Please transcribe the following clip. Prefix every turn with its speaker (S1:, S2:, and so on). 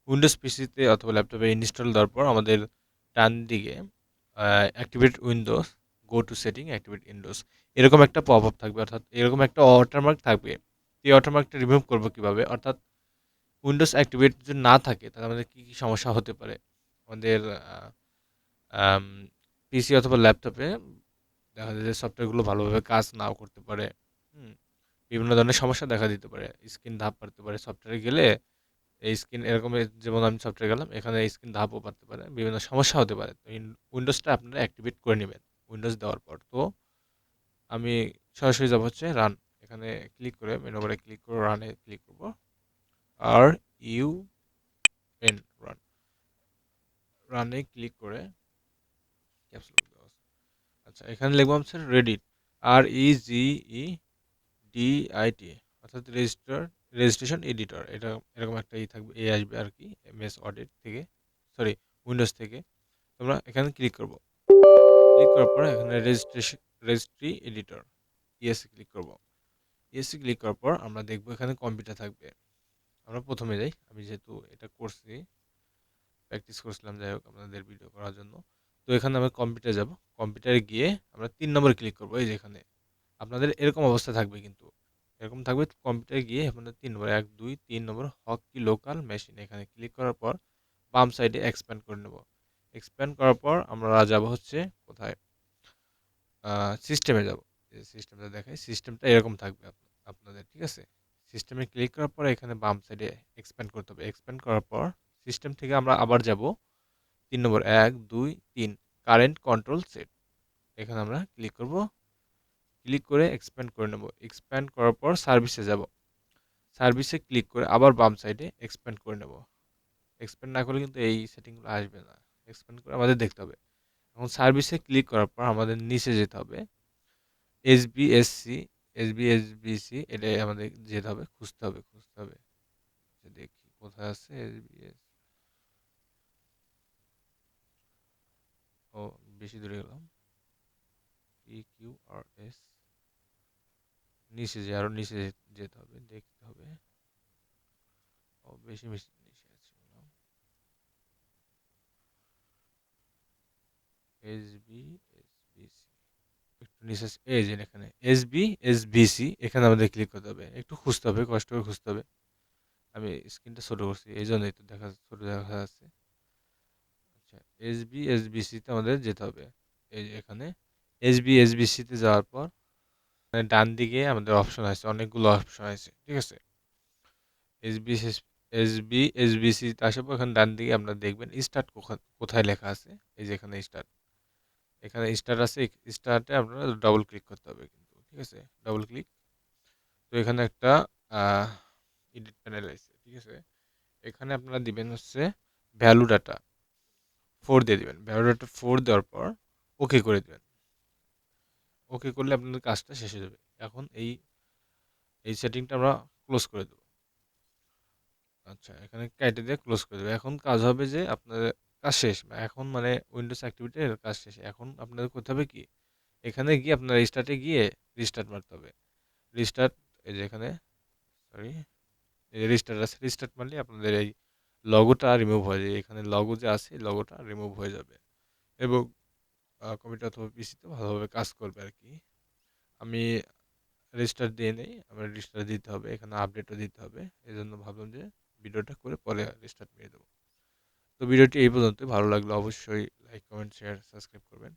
S1: Windows পিসিতে অথবা ল্যাপটপে ইনস্টল দেওয়ার পর আমাদের ডান দিকে activate Windows, go to setting, activate Windows এরকম একটা পপ আপ থাকবে, অর্থাৎ এরকম একটা ওয়াটারমার্ক থাকবে। এই ওয়াটারমার্কটা রিমুভ করবো কিভাবে? অর্থাৎ উইন্ডোজ অ্যাক্টিভেট যদি না থাকে তাহলে আমাদের কী কী সমস্যা হতে পারে? আমাদের পিসি অথবা ল্যাপটপে দেখা যায় যে সফটওয়্যারগুলো ভালোভাবে কাজ নাও করতে পারে। হুম, বিভিন্ন ধরনের সমস্যা দেখা দিতে পারে, স্ক্রিন ধাপ পারতে পারে। সফটওয়্যারে গেলে এই স্ক্রিন এরকম, যেমন আমি সফটওয়্যারে গেলাম, এখানে স্ক্রিন ধাপও পারতে পারে, বিভিন্ন সমস্যা হতে পারে। তো উইন্ডোজটা আপনারা অ্যাক্টিভেট করে নেবেন উইন্ডোজ দেওয়ার পর। তো আমি সরাসরি যাব হচ্ছে রান, এখানে ক্লিক করে মেনু বারে ক্লিক করে রানে ক্লিক করব। আর ইউ এন, রান, রানে ক্লিক করে ক্যাপস লক দেওয়া আছে। আচ্ছা, এখানে লিখবো হচ্ছে রেডিট, REGIT, অর্থাৎ রেজিস্ট্রেশন এডিটর। এটা এরকম একটা থাকবে, আসবে আর কি, এমএস অডিট থেকে, সরি, উইন্ডোজ থেকে। তোমরা এখানে ক্লিক করব, ক্লিক করার পর এখানে রেজিস্ট্রি এডিটর, ইএসএ ক্লিক করব। ইএসএ ক্লিক করার পর আমরা দেখবো এখানে কম্পিউটার থাকবে। আমরা প্রথমে যাই, আমি যেহেতু এটা করছি, প্র্যাকটিস করছিলাম, যাই হোক আপনাদের ভিডিও করার জন্য। তো এখানে আমরা কম্পিউটার যাব, কম্পিউটারে গিয়ে আমরা 3 নম্বরে ক্লিক করবো। এই যেখানে আপনাদের এরকম অবস্থা থাকবে, কিন্তু এরকম থাকবে। কম্পিউটারে গিয়ে আপনাদের 3 নম্বর, 1 2 3 নম্বর হক কি লোকাল মেশিন, এখানে ক্লিক করার পর বাম সাইডে এক্সপ্যান্ড করে নেব। এক্সপ্যান্ড করার পর আমরা যাব হচ্ছে কোথায়, সিস্টেমে যাব। যে সিস্টেমটা দেখায়, সিস্টেমটা এরকম থাকবে আপনাদের, ঠিক আছে। সিস্টেমে ক্লিক করার পর এখানে বাম সাইডে এক্সপ্যান্ড করতে হবে। এক্সপ্যান্ড করার পর সিস্টেম থেকে আমরা আবার যাব 3 নম্বর, 1 2 3, কারেন্ট কন্ট্রোল সেট, এখানে আমরা ক্লিক করব। ক্লিক করে এক্সপ্যান্ড করে নেব। এক্সপ্যান্ড করার পর সার্ভিসে যাব, সার্ভিসে ক্লিক করে আবার বাম সাইডে এক্সপ্যান্ড করে নেব। এক্সপ্যান্ড না করলে কিন্তু এই সেটিংগুলো আসবে না, এক্সপ্যান্ড করে আমাদের দেখতে হবে। এখন সার্ভিসে ক্লিক করার পর আমাদের নিচে যেতে হবে, এসবিএসসি, এসবিএসবিসি, এটাই আমাদের যেতে হবে, খুঁজতে হবে। দেখি কোথায় আছে এসবিএস। ও, বেশি দূরে গেলাম। PQRS, নিচে আরো নিচে যেতে হবে, দেখতে হবে। ও, বেশি বেশি নিচে আছে মনে হয়। এসবিএসবিসি, একটু নিচে আছে, এই যে এখানে এসবিএসবিসি, এখানে আমাদের ক্লিক করতে হবে। একটু খুঁজতে হবে, কষ্ট করে খুঁজতে হবে। আমি স্ক্রিনটা ছোট করছি, এই জন্যই তো ছোট দেখা যাচ্ছে। আচ্ছা, এসবিএসবিসিতে আমাদের যেতে হবে। এই যে এখানে এসবিএসবিসিতে যাওয়ার পর ডান দিকে আমাদের অপশন আছে, অনেকগুলো অপশন আছে, ঠিক আছে। এসবিএস এসবিএসবিসিতে আসার পর এখানে ডান দিকে আপনারা দেখবেন স্টার্ট কোথায় লেখা আছে। এই যে এখানে স্টার্ট, এখানে স্টার্ট আছে, স্টার্টে আপনারা ডবল ক্লিক করতে হবে কিন্তু, ঠিক আছে, ডবল ক্লিক। তো এখানে একটা এডিট প্যানেল আছে, ঠিক আছে। এখানে আপনারা দিবেন হচ্ছে ভ্যালু ডাটা 4 দিয়ে দিবেন। ভ্যালু ডাটা 4 দেওয়ার পর ওকে করে দিবেন। ওকে করলে আপনাদের কাজটা শেষ হয়ে যাবে। এখন এই সেটিংটা আমরা ক্লোজ করে দেবো। আচ্ছা, এখানে কেটে দিয়ে ক্লোজ করে দেবো। এখন কাজ হবে যে আপনাদের কাজ শেষ, এখন মানে উইন্ডোজ অ্যাক্টিভিটির কাজ শেষ। এখন আপনাদের করতে হবে কি, এখানে গিয়ে আপনার রিস্টার্টে গিয়ে রিস্টার্ট মারতে হবে। রিস্টার্ট, এই যে এখানে, সরি, এই যে রিস্টার্ট আছে, রিস্টার্ট মারলে আপনাদের এই লগোটা রিমুভ হয়ে যায়। এখানে লগো যে আছে, লগোটা রিমুভ হয়ে যাবে এবং কম্পিউটার অথবা পিসিতে ভালোভাবে কাজ করবে আর কি। আমি রেজিস্টার দিয়ে নেই, আমার রেজিস্টার দিতে হবে, এখানে আপডেটও দিতে হবে। এই জন্য ভাবলাম যে ভিডিওটা করে পরে রেজিস্টার নিয়ে দেবো। তো ভিডিওটি এই পর্যন্ত, ভালো লাগলে অবশ্যই লাইক, কমেন্ট, শেয়ার, সাবস্ক্রাইব করবেন।